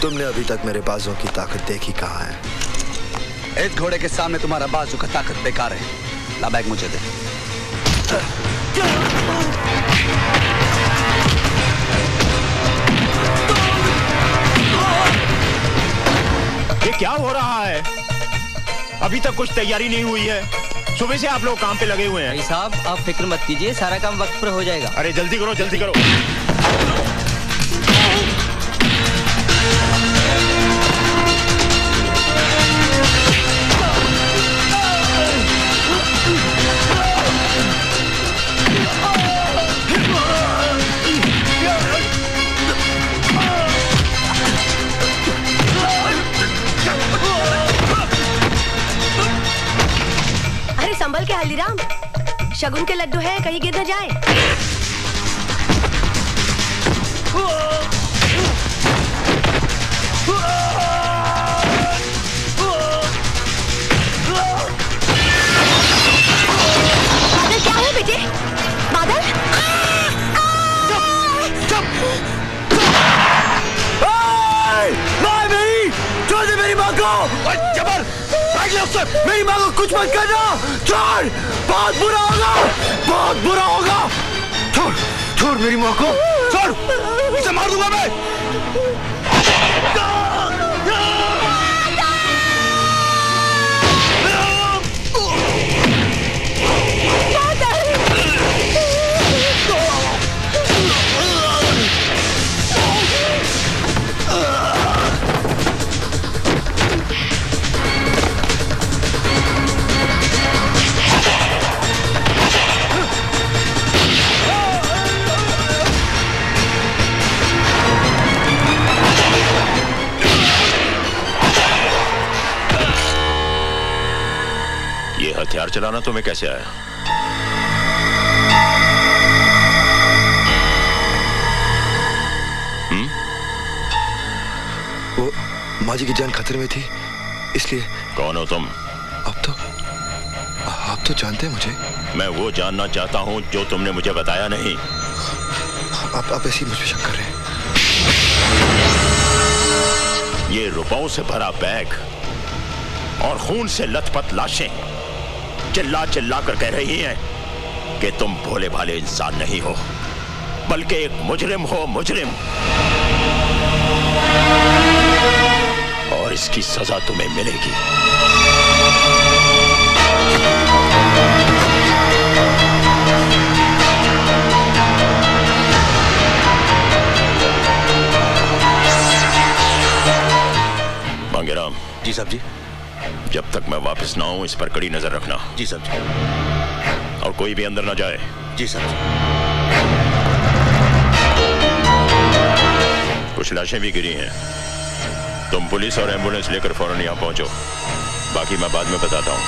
तुमने अभी तक मेरे बाजों की ताकत देखी कहाँ है? इस घोड़े के सामने तुम्हारा बाजू का ताकत बेकार है। ला बैग मुझे दे। ये क्या हो रहा है? अभी तक कुछ तैयारी नहीं हुई है। सुबह से आप लोग काम पे लगे हुए हैं। भाई साहब आप फिक्र मत कीजिए, सारा काम वक्त पर हो जाएगा। अरे जल्दी करो, जल्दी करो। संभल के हल्दीराम, शगुन के लड्डू हैं, कहीं गिर न जाए। बादल क्या है बेटे? बादल? छोड़ दे मेरी माँ को! जबर! मेरी माँ को कुछ मत करना! छोड़! बहुत बुरा होगा! बहुत बुरा होगा! छोड़! छोड़ मेरी माँ को! छोड़! इसे मार दूंगा मैं! हथियार चलाना तुम्हें कैसे आया? वो माँ जी की जान खतरे में थी, इसलिए। कौन हो तुम? आप तो जानते हैं मुझे। मैं वो जानना चाहता हूँ जो तुमने मुझे बताया नहीं। आप ऐसे ही मुझ पे शक कर रहे हैं? ये रुपयों से भरा बैग और खून से लथपथ लाशें चिल्ला चिल्ला कर कह रही हैं कि तुम भोले भाले इंसान नहीं हो, बल्कि एक मुजरिम हो, मुजरिम। और इसकी सजा तुम्हें मिलेगी। मांगेराम। जी साहब जी। जब तक मैं वापस ना आऊं इस पर कड़ी नजर रखना। जी साहब जी। और कोई भी अंदर ना जाए। जी साहब जी। कुछ लाशें भी गिरी हैं। तुम पुलिस और एम्बुलेंस लेकर फौरन यहाँ पहुंचो, बाकी मैं बाद में बताता हूँ।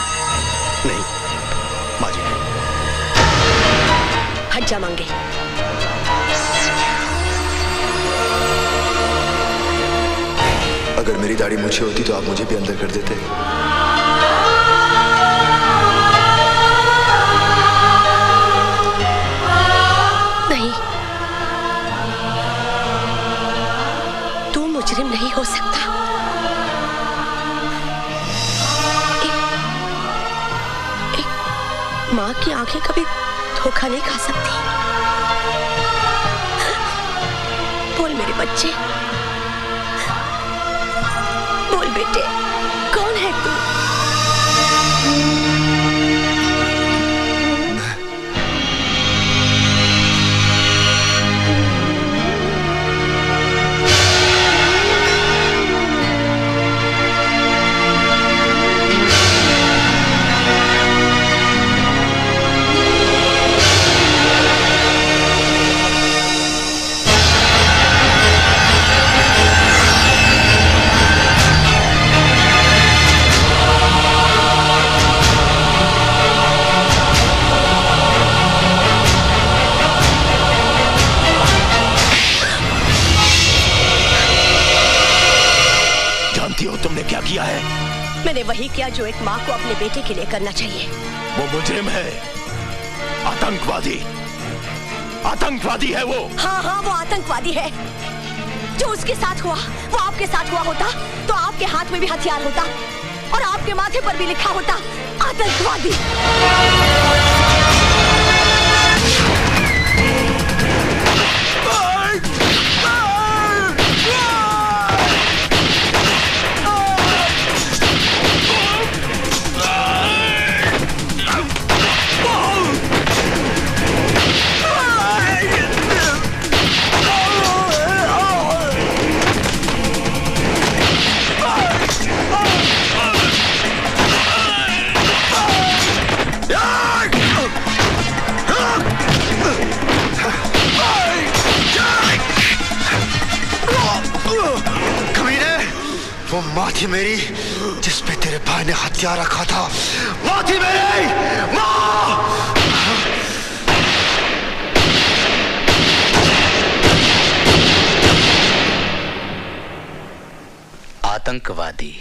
नहीं माँ जी। हट जा मांगे। अगर मेरी दाढ़ी मूछी होती तो आप मुझे भी अंदर कर देते। नहीं, तू मुजरिम नहीं हो सकता। एक माँ की आंखें कभी धोखा नहीं खा सकती। बोल मेरे बच्चे, बोल बेटे, कौन है तू? किया है? मैंने वही किया जो एक माँ को अपने बेटे के लिए करना चाहिए। वो मुजरिम है, आतंकवादी, आतंकवादी है वो। हाँ हाँ, वो आतंकवादी है। जो उसके साथ हुआ वो आपके साथ हुआ होता तो आपके हाथ में भी हथियार होता और आपके माथे पर भी लिखा होता आतंकवादी। वो माँ थी मेरी जिस पे तेरे भाई ने हथियार रखा था। माँ थी मेरी माँ। आतंकवादी।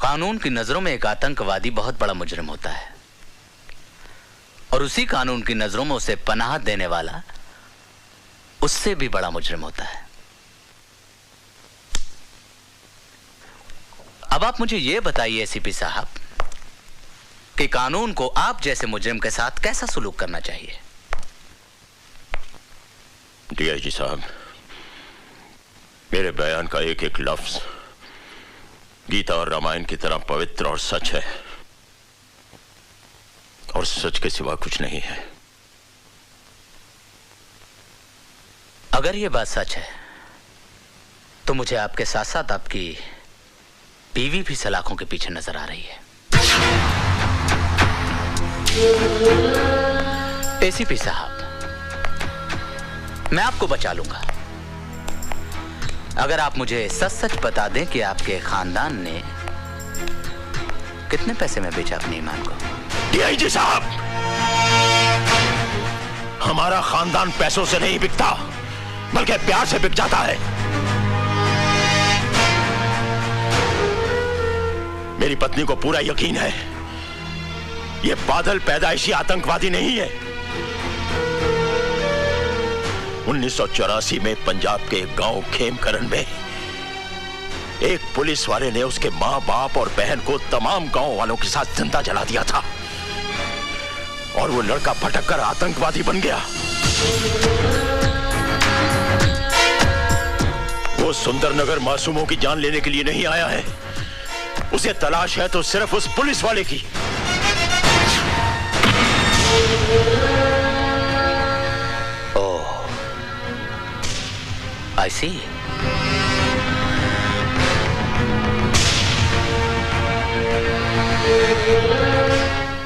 कानून की नजरों में एक आतंकवादी बहुत बड़ा मुजरिम होता है और उसी कानून की नजरों में उसे पनाह देने वाला उससे भी बड़ा मुजरिम होता है। अब आप मुझे यह बताइए एसीपी साहब कि कानून को आप जैसे मुजरिम के साथ कैसा सलूक करना चाहिए? डीआईजी साहब, मेरे बयान का एक एक लफ्ज गीता और रामायण की तरह पवित्र और सच है और सच के सिवा कुछ नहीं है। अगर यह बात सच है तो मुझे आपके साथ साथ आपकी बीवी भी सलाखों के पीछे नजर आ रही है। एसीपी साहब, मैं आपको बचा लूंगा अगर आप मुझे सच सच बता दें कि आपके खानदान ने कितने पैसे में बेचा अपने ईमान को। डीआईजी साहब, हमारा खानदान पैसों से नहीं बिकता बल्कि प्यार से बिक जाता है। मेरी पत्नी को पूरा यकीन है यह बादल पैदाइशी आतंकवादी नहीं है। 1984 में पंजाब के गांव खेमकरण में एक पुलिस वाले ने उसके मां बाप और बहन को तमाम गांव वालों के साथ जिंदा जला दिया था और वो लड़का भटक कर आतंकवादी बन गया। वो सुंदरनगर मासूमों की जान लेने के लिए नहीं आया है, उसे तलाश है तो सिर्फ उस पुलिस वाले की। ओह, आई सी।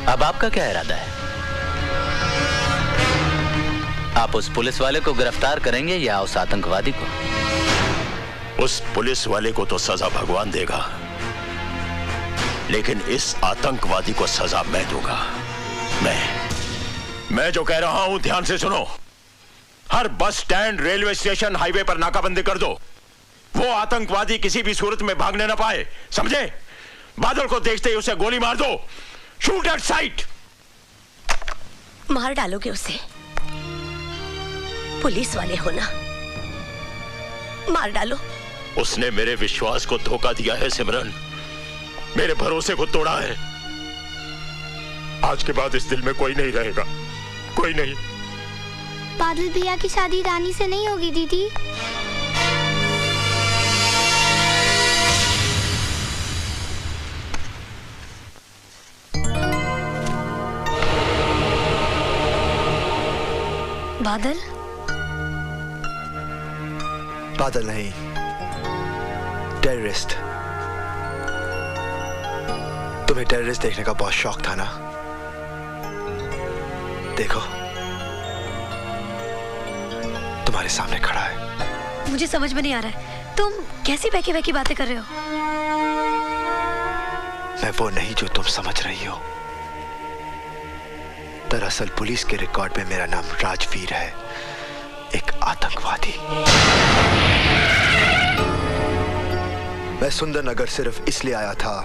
अब आपका क्या इरादा है? आप उस पुलिस वाले को गिरफ्तार करेंगे या उस आतंकवादी को? उस पुलिस वाले को तो सजा भगवान देगा, लेकिन इस आतंकवादी को सजा मैं दूंगा। मैं जो कह रहा हूं ध्यान से सुनो। हर bus stand, railway station, highway पर नाकाबंदी कर दो। वो आतंकवादी किसी भी सूरत में भागने ना पाए, समझे? बादल को देखते ही उसे गोली मार दो। Shoot at site. मार डालोगे उसे? पुलिस वाले हो ना, मार डालो। उसने मेरे विश्वास को धोखा दिया है सिमरन, मेरे भरोसे को तोड़ा है। आज के बाद इस दिल में कोई नहीं रहेगा, कोई नहीं। बादल भैया की शादी रानी से नहीं होगी दीदी। बादल? बादल नहीं, टेररिस्ट। तुम्हें टेररिस्ट देखने का बहुत शौक था ना? देखो, तुम्हारे सामने खड़ा है। मुझे समझ में नहीं आ रहा है, तुम कैसी बहकी बहकी बातें कर रहे हो? मैं वो नहीं जो तुम समझ रही हो। दरअसल पुलिस के रिकॉर्ड में मेरा नाम राजवीर है, एक आतंकवादी। मैं सुंदरनगर सिर्फ इसलिए आया था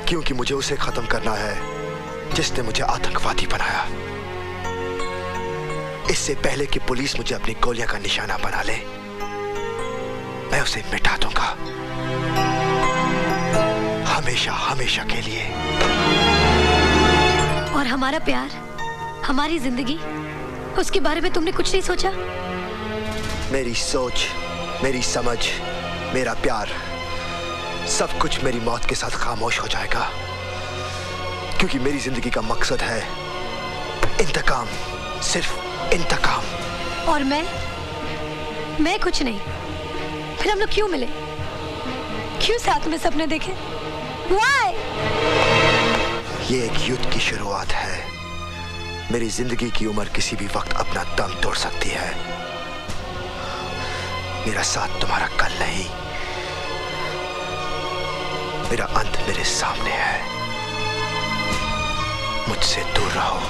क्योंकि मुझे उसे खत्म करना है जिसने मुझे आतंकवादी बनाया। इससे पहले कि पुलिस मुझे अपनी गोलियां का निशाना बना ले, मैं उसे मिटा दूंगा, हमेशा हमेशा के लिए। और हमारा प्यार, हमारी जिंदगी, उसके बारे में तुमने कुछ नहीं सोचा? मेरी सोच, मेरी समझ, मेरा प्यार, सब कुछ मेरी मौत के साथ खामोश हो जाएगा, क्योंकि मेरी जिंदगी का मकसद है इंतकाम, सिर्फ इंतकाम। और मैं कुछ नहीं। फिर हम लोग क्यों मिले, क्यों साथ में सपने देखे? Why? ये एक युद्ध की शुरुआत है। मेरी जिंदगी की उम्र किसी भी वक्त अपना दम तोड़ सकती है। मेरा साथ तुम्हारा कल नहीं, मेरा अंत मेरे सामने है। मुझसे दूर रहो।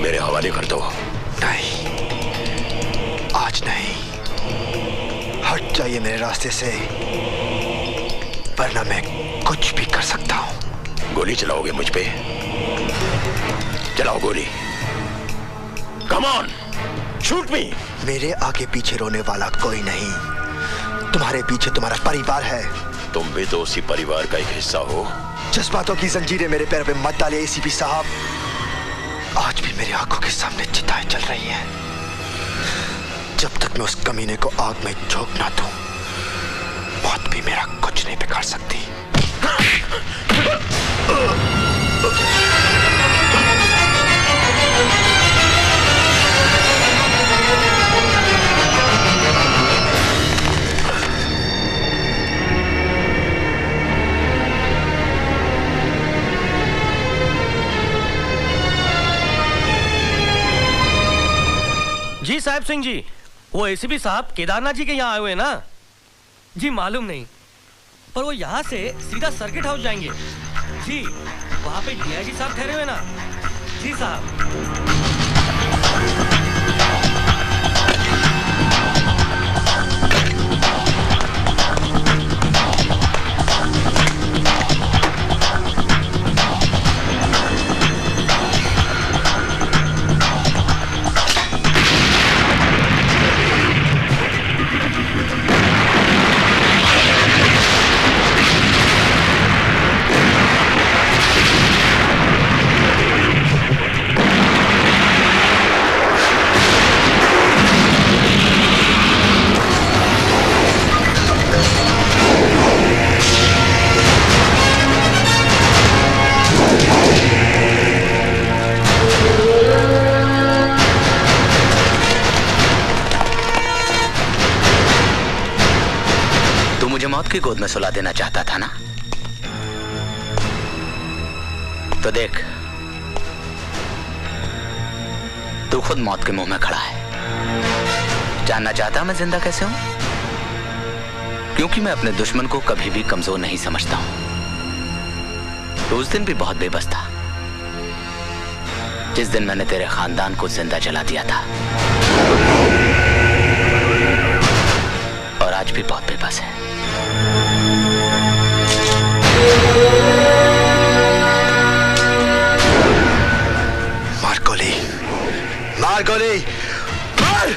मेरे हवाले कर दो। नहीं, आज नहीं। हट जाइए मेरे रास्ते से, वरना मैं कुछ भी कर सकता हूं। गोली चलाओगे मुझ पे? चलाओ गोली। कम ऑन, शूट मी। मेरे आगे पीछे रोने वाला कोई नहीं। तुम्हारे पीछे तुम्हारा परिवार है। तुम भी तो उसी परिवार का एक हिस्सा हो। जज्बातों की जंजीरें मेरे पैर पे मत डालिए एसीपी साहब। आज भी मेरी आंखों के सामने चिताएं चल रही हैं। जब तक मैं उस कमीने को आग में झोंक ना दूं, मौत भी मेरा कुछ नहीं बिगाड़ सकती। जी साहब सिंह जी, वो एसीपी साहब केदारनाथ जी के यहाँ आए हुए हैं ना? जी मालूम नहीं, पर वो यहाँ से सीधा सर्किट हाउस जाएंगे। जी वहाँ पे डीआईजी साहब ठहरे हुए ना? जी साहब। मौत की गोद में सुला देना चाहता था ना? तो देख, तू खुद मौत के मुंह में खड़ा है। जानना चाहता मैं जिंदा कैसे हूं? क्योंकि मैं अपने दुश्मन को कभी भी कमजोर नहीं समझता हूं। तो उस दिन भी बहुत बेबस था, जिस दिन मैंने तेरे खानदान को जिंदा जला दिया था, और आज भी बहुत बेबस है। मार गोली, मार गोली, मार!